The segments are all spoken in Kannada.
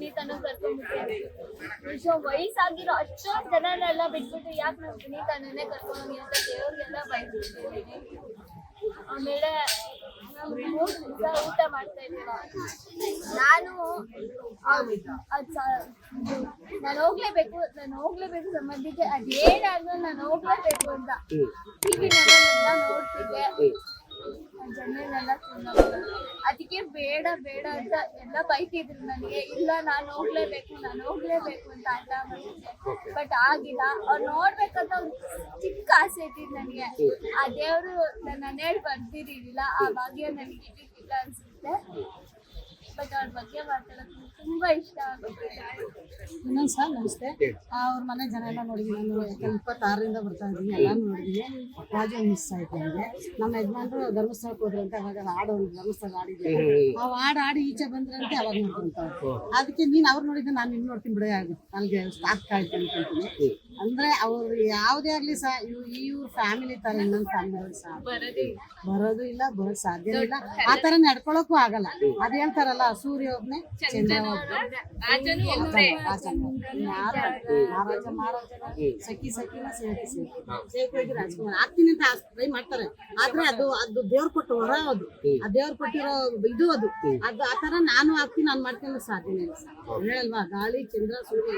ಪುನೀತನ ಕರ್ಕೊಂಡ್ಬಿಟ್ಟೆ. ಸೊ ವಯಸ್ಸಾಗಿರೋ ಅಷ್ಟೊಂದು ಜನನೆಲ್ಲ ಬಿಟ್ಬಿಟ್ಟು ಯಾಕೆ ನಾನು ಪುನೀತನೇ ಕರ್ಕೊಂಡೋಗಿ ಅಂತ ದೇವ್ರಿಗೆಲ್ಲ ಬಯಸಿದ್ದೀನಿ. ಆಮೇಲೆ ನಾವು 3 ದಿವಸ ಊಟ ಮಾಡ್ತಾ ಇದ್ದೀವ. ನಾನು ಹೋಗ್ಲೇಬೇಕು ಸಂಬಂಧಿಗೆ ಅದೇನಾದ್ರೂ ನಾನು ಹೋಗ್ಲೇಬೇಕು ಅಂತ ಟಿವಿನೆಲ್ಲ ನೋಡ್ತಿದ್ದೆ. ಜನನೆಲ್ಲ ಅದಕ್ಕೆ ಬೇಡ ಅಂತ ಎಲ್ಲ ಬೈತಿದ್ರು ನನಗೆ. ಇಲ್ಲ ನಾನು ಹೋಗ್ಲೇಬೇಕು ಅಂತ ಅಡ್ಡ ಮಾಡಿದ್ದೆ. ಬಟ್ ಆಗಿಲ್ಲ. ಅವ್ರು ನೋಡ್ಬೇಕಂತ ಒಂದು ಚಿಕ್ಕ ಆಸೆ ಇಟ್ಟಿದ್ದು ನನಗೆ. ಆ ದೇವರು ನನ್ನ ಹೇಳಿ ಬರ್ದಿರಿಲ್ಲ. ಆ ಭಾಗ್ಯ ನನಗೆ ಇದ್ದಿಲ್ಲ ಅನ್ಸುತ್ತೆ. ಬಟ್ ಅವ್ರ ಬಗ್ಗೆ ಮಾತಾಡೋದು ತುಂಬಾ ಇಷ್ಟ ಆಗುತ್ತೆ. ಇನ್ನೊಂದು ಸಲ ನಮಸ್ತೆ. ಅವ್ರ ಮನೆ ಜನ ಎಲ್ಲ ನೋಡಿದ್ವಿ. ನಾನು 26ರಿಂದ ಬರ್ತಾ ಇದ್ದೀನಿ. ಎಲ್ಲಾನು ನೋಡಿದ್ವಿ. ರಾಜು ಮಿಸ್ ಆಯ್ತು ನನಗೆ. ನಮ್ಮ ಯಜಮಾನ್ರು ಧರ್ಮಸ್ಥಳಕ್ಕೆ ಹೋದ್ರಂತೆ. ಅವಾಗ ಹಾಡು ಒಂದು ಧರ್ಮಸ್ಥಳ ಹಾಡಿದ್ದೆ. ಆ ಹಾಡು ಈಚೆ ಬಂದ್ರಂತೆ ಅವಾಗ ನೋಡ್ಕೊಂತಾರೆ. ಅದಕ್ಕೆ ನೀನು ಅವ್ರು ನೋಡಿದ್ರೆ ನಾನು ಇನ್ನು ನೋಡ್ತೀನಿ ಬಿಡೋ ನನಗೆ ಸ್ಟಾಕ್ ಆಯ್ತು ಅನ್ಕೊಂತೀನಿ. ಅಂದ್ರೆ ಅವ್ರು ಯಾವುದೇ ಆಗ್ಲಿ ಸಹ ಇವ್ರ ಫ್ಯಾಮಿಲಿ ತರ ಇನ್ನೊಂದು ಫ್ಯಾಮಿಲಿ ಸಹ ಬರೋದು ಇಲ್ಲ, ಬರೋಕ್ ಸಾಧ್ಯ ಇಲ್ಲ. ಆ ತರ ನಡ್ಕೊಳಕ್ಕೂ ಆಗಲ್ಲ. ಅದ್ ಹೇಳ್ತಾರಲ್ಲ, ಸೂರ್ಯ ಒಬ್ನೇ ಚಂದ್ರ ಒಬ್ನೇ, ಮಹಾರಾಜ ಸಖಿನ ಸೇವಕಿ ರಾಜ್ಕುಮಾರ್ ಆಗ್ತೀನಿ ಅಂತ ಟ್ರೈ ಮಾಡ್ತಾರೆ. ಆದ್ರೆ ಅದು ದೇವ್ರು ಕೊಟ್ಟು ಹೊರ, ಅದು ಆ ದೇವ್ರು ಕೊಟ್ಟಿರೋ ಇದು ಅದು ಆ ತರ ನಾನು ಆಗ್ತೀನಿ, ನಾನು ಮಾಡ್ಕೊಂಡು ಸಾಧ್ಯನೇ ಇಲ್ಲ ಸರ್. ಹೇಳಲ್ವಾ, ಗಾಳಿ ಚಂದ್ರ ಸೂರ್ಯ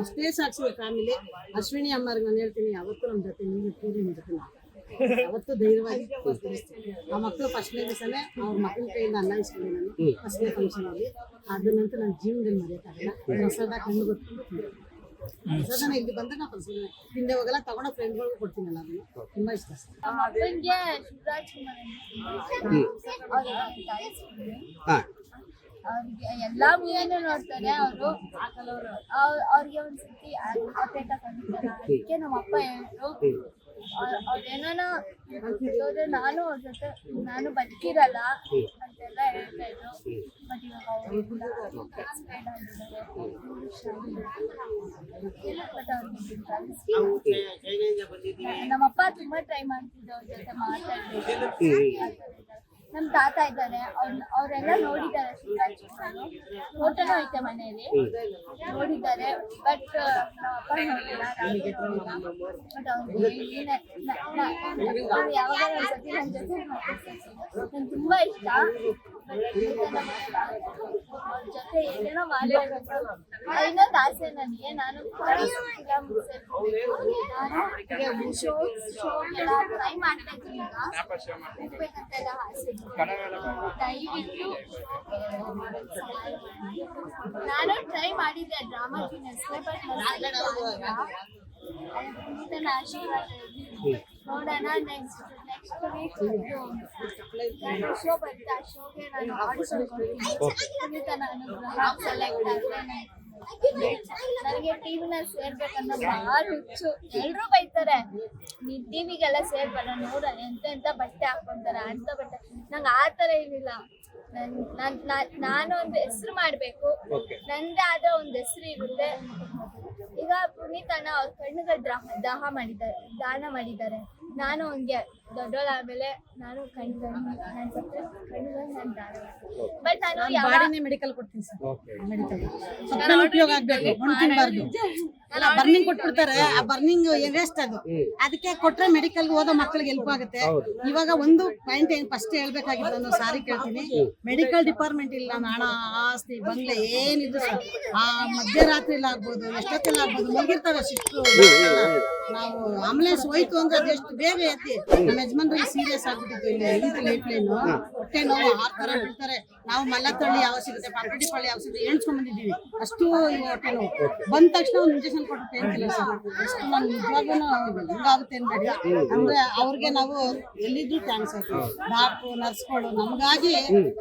ಅಷ್ಟೇ ಸಾಕ್ಷಿ ಫ್ಯಾಮಿಲಿ. ಅಶ್ವಿನಿ ಅಮ್ಮರಿಗೆ ನಾನು ಹೇಳ್ತೀನಿ, ಯಾವತ್ತೂ ನಮ್ಮ ಜೊತೆ ನೀವು ಪೂರಿ ಜೊತೆ ಅವತ್ತು ಧೈರ್ಯವಾಗಿ ಆ ಮಕ್ಕಳು ಫಸ್ಟ್ನೇ ದಿವಸನೇ ಅವ್ರ ಮಕ್ಕಳ ಕೈಯಿಂದ ಅನ್ನ ಇಸ್ಕೊಂಡೆ ನಾನು ಫಸ್ಟ್ನೇ ಫಂಕ್ಷನ್ ಅಲ್ಲಿ. ಅದನ್ನಂತೂ ನನ್ನ ಜೀವನದಲ್ಲಿ ಮರೆಯೋಕ್ಕಾಗಲ್ಲ. ಪ್ರಸಾದ ಕಣ್ಣು ಗೊತ್ತು. ಪ್ರಸಾದನ ಇಲ್ಲಿ ಬಂದ್ರೆ ನಾವು ಪ್ರಸಾದ ತಿಂದೆ ಹೋಗಲ್ಲ, ತಗೊಂಡೋ ಫ್ರೆಂಡ್ಗಳಿಗೂ ಕೊಡ್ತೀನಲ್ಲ, ಅದನ್ನು ತುಂಬಾ ಇಷ್ಟ ಸರ್. ಅಪ್ಪನಿಗೆ ಶಿವರಾಜ್ ಕುಮಾರ್ ಅವ್ರಿಗೆ ಎಲ್ಲಾ ಮೂವಿನೂ ನೋಡ್ತಾರೆ ಅವರು. ಅವ್ರಿಗೆ ಒಂದ್ಸತಿ ಅಪೇಟ ಕಂಡಿದ್ದಾರೆ. ಅದಕ್ಕೆ ನಮ್ಮ ಅಪ್ಪ ಹೇಳಿದ್ರು, ಅವ್ರೇನ ನಾನು ಅವ್ರ ಜೊತೆ ನಾನು ಬದುಕಿರಲ್ಲ ಅಂತೆಲ್ಲ ಹೇಳ್ತಾ ಇದ್ರು. ಬಟ್ ಇವಾಗ ಅವರು ಎಕ್ಸ್ಪೈರ್ಡ್ ಆಗಿದ್ದಾರೆ. ನಮ್ಮಪ್ಪ ತುಂಬಾ ಟ್ರೈ ಮಾಡ್ತಿದ್ರು ಅವ್ರ ಜೊತೆ ಮಾತಾಡ್ತಿದ್ರು. ನಮ್ ತಾತ ಇದ್ದಾರೆ, ಅವರೆಲ್ಲ ನೋಡಿದ್ದಾರೆ. ಫೋಟೋನೂ ಐತೆ ಮನೆಯಲ್ಲಿ, ನೋಡಿದ್ದಾರೆ. ಬಟ್ ನಮ್ಮಪ್ಪ ನೋಡಿಲ್ಲ. ಬಟ್ ಅವ್ರಿಗೆ ಯಾವಾಗ ಒಂದ್ಸತಿ ನನ್ನ ಜೊತೆ ನಂಗೆ ತುಂಬಾ ಇಷ್ಟ. ಅವ್ರ ಜೊತೆ ಏನೇನೋ ಮಾಡ್ಬೇಕು ಇನ್ನೊಂದು ಆಸೆ ನನಗೆ. ನಾನು ಶೋಗೆಲ್ಲ ಟ್ರೈ ಮಾಡ್ತಾ ಇದ್ದೀನಿ. ಹೋಗ್ಬೇಕಂತೆಲ್ಲ ಆಸೆ. ದಯವಿಟ್ಟು ನಾನು ಟ್ರೈ ಮಾಡಿದ್ದೆ ಡ್ರಾಮಾ ಕ್ವೀನರ್ಸ್ಗೆ. ಬಟ್ ಪುನೀತನ ಆಶೀರ್ವಾದ ನೋಡೋಣ. ನೆಕ್ಸ್ಟ್ ವೀಕ್ ಶೋ ಬರುತ್ತೆ. ಆ ಶೋಗೆ ನಾನು ಆಡಿಷನ್ ಕೊಡ್ತೀನಿ. ಪುನೀತನ ಅನುಗ್ರಹ ಸೆಲೆಕ್ಟ್ ಆದ್ರೆ ನನಗೆ ಟಿವಿನಲ್ಲಿ ಸೇರ್ಬೇಕನ್ನೋ ಭಾಳ ಹುಚ್ಚು. ಎಲ್ರೂ ಬೈತಾರೆ, ನೀನ್ ಟಿವಿಗೆಲ್ಲ ಸೇರ್ಬೇಡ, ನೋಡ ಎಂತ ಬಟ್ಟೆ ಹಾಕೊಂತಾರೆ ಅಂತ ಬಟ್ಟೆ. ನಂಗೆ ಆ ಥರ ಏನಿಲ್ಲ. ನಾನು ಒಂದು ಹೆಸರು ಮಾಡಬೇಕು, ನಂದೇ ಆದ ಒಂದು ಹೆಸರು ಇರುತ್ತೆ. ಈಗ ಪುನೀತನ ಅವ್ರ ಕಣ್ಣುಗಳು ದಾನ ಮಾಡಿದ್ದಾರೆ. ನಾನು ಹಂಗೆ ದೊಡ್ಡೋಳಾದ್ಮೇಲೆ ನಾನು ಕಣ್ಣುಗಳು ನಾನು ದಾನ. ಬಟ್ ನಾನು ಮೆಡಿಕಲ್ ಕೊಡ್ತೀನಿ ಸರ್. ಮೆಡಿಕಲ್ ಉಪಯೋಗ ಆಗ್ಬೇಕು, ಮಣ್ಣು ತಿನ್ಬಾರ್ದು. ಬರ್ನಿಂಗ್ ಕೊಟ್ಬಿಡ್ತಾರೆ, ಆ ಬರ್ನಿಂಗ್ ವೇಸ್ಟ್ ಅದು. ಅದಕ್ಕೆ ಕೊಟ್ರೆ ಮೆಡಿಕಲ್ ಓದೋ ಮಕ್ಕಳಿಗೆ ಹೆಲ್ಪ್ ಆಗುತ್ತೆ. ಇವಾಗ ಒಂದು ಪಾಯಿಂಟ್ ಫಸ್ಟ್ ಹೇಳ್ಬೇಕಾಗಿತ್ತು, ನಾನು ಸಾರಿ ಕೇಳ್ತೀನಿ. ಮೆಡಿಕಲ್ ಡಿಪಾರ್ಟ್ಮೆಂಟ್ ಇಲ್ಲ, ಹಣ ಆಸ್ತಿ ಬಂಗ್ಲೆ ಏನಿದ್ರು ಆ ಮಧ್ಯರಾತ್ರಿ ಆಗ್ಬೋದು, ಎಷ್ಟೊತ್ತೆಲ್ಲ ಆಗ್ಬೋದು, ಮಲಗಿರ್ತವೆ ಸಿಸ್ಟ್ರು. ನಾವು ಆಂಬುಲೆನ್ಸ್ ಹೋಯ್ತು ಅಂದ್ರೆ ಅದೆಷ್ಟು ಬೇಗ ಎತ್ತಿ. ನಮ್ಮ ಯಜಮಾನ್ರಿಗೆ ಸೀರಿಯಸ್ ಆಗ್ಬಿಟ್ಟಿತ್ತು. ಇಲ್ಲಿ ಲೈಫ್ ಲೈನು ಹೊಟ್ಟೆ ನೋವು ಆ ಥರ ಬಿಡ್ತಾರೆ. ನಾವು ಮಲ್ಲತ್ತಳ್ಳಿ ಯಾವ ಸಿಗುತ್ತೆ, ಪಾಪಡಿ ಪಳ್ಳಿ ಯಾವ ಸಿಗುತ್ತೆ ಎಣ್ಸ್ಕೊಂಡ್ ಬಂದಿದ್ದೀವಿ. ಅಷ್ಟು ಹೊಟ್ಟೆ ನೋವು ಬಂದ ತಕ್ಷಣ ಒಂದು ಇಂಜೆಕ್ಷನ್ ಕೊಟ್ಟು ಪೇನ್ ಕಿಲ್ಲರ್ ಅಷ್ಟು ನಾನು ನಿಜವಾಗ್ಲೂ ಹಿಂಗಾಗುತ್ತೆ ಅನ್ಬೇಡಿ. ಅಂದ್ರೆ ಅವ್ರಿಗೆ ನಾವು ಎಲ್ಲಿದ್ರು ಥ್ಯಾಂಕ್ಸ್ ಹಾಕ್ತೀವಿ. ಡಾಕ್ಟ್ರು ನರ್ಸ್ಗಳು ನಮಗಾಗಿ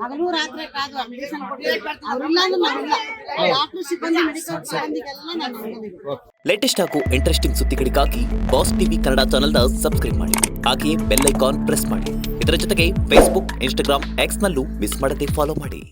ಹಗಲು ರಾತ್ರಿ ಕಾದು ಮೆಡಿಸಿನ್ ಕೊಟ್ಟು ಅವ್ರಿಲ್ಲ ಅಂದ್ರೆ ನಾವಿಲ್ಲ. ಡಾಕ್ಟ್ರು ಸಿಬ್ಬಂದಿ ಮೆಡಿಕಲ್ ಸಿಬ್ಬಂದಿಗೆಲ್ಲ ನಾನು ನಂಬಿದ್ದೀನಿ. ಲೇಟೆಸ್ಟ್ ಹಾಗೂ ಇಂಟ್ರೆಸ್ಟಿಂಗ್ ಸುದ್ದಿಗಳಿಗಾಗಿ ಬಾಸ್ ಟಿವಿ ಕನ್ನಡ ಚಾನೆಲ್ನ ಸಬ್ಸ್ಕ್ರೈಬ್ ಮಾಡಿ. ಹಾಗೆಯೇ ಬೆಲ್ ಐಕಾನ್ ಪ್ರೆಸ್ ಮಾಡಿ. ಇದರ ಜೊತೆಗೆ ಫೇಸ್ಬುಕ್, ಇನ್ಸ್ಟಾಗ್ರಾಮ್, ಎಕ್ಸ್ ನಲ್ಲೂ ಮಿಸ್ ಮಾಡದೆ ಫಾಲೋ ಮಾಡಿ.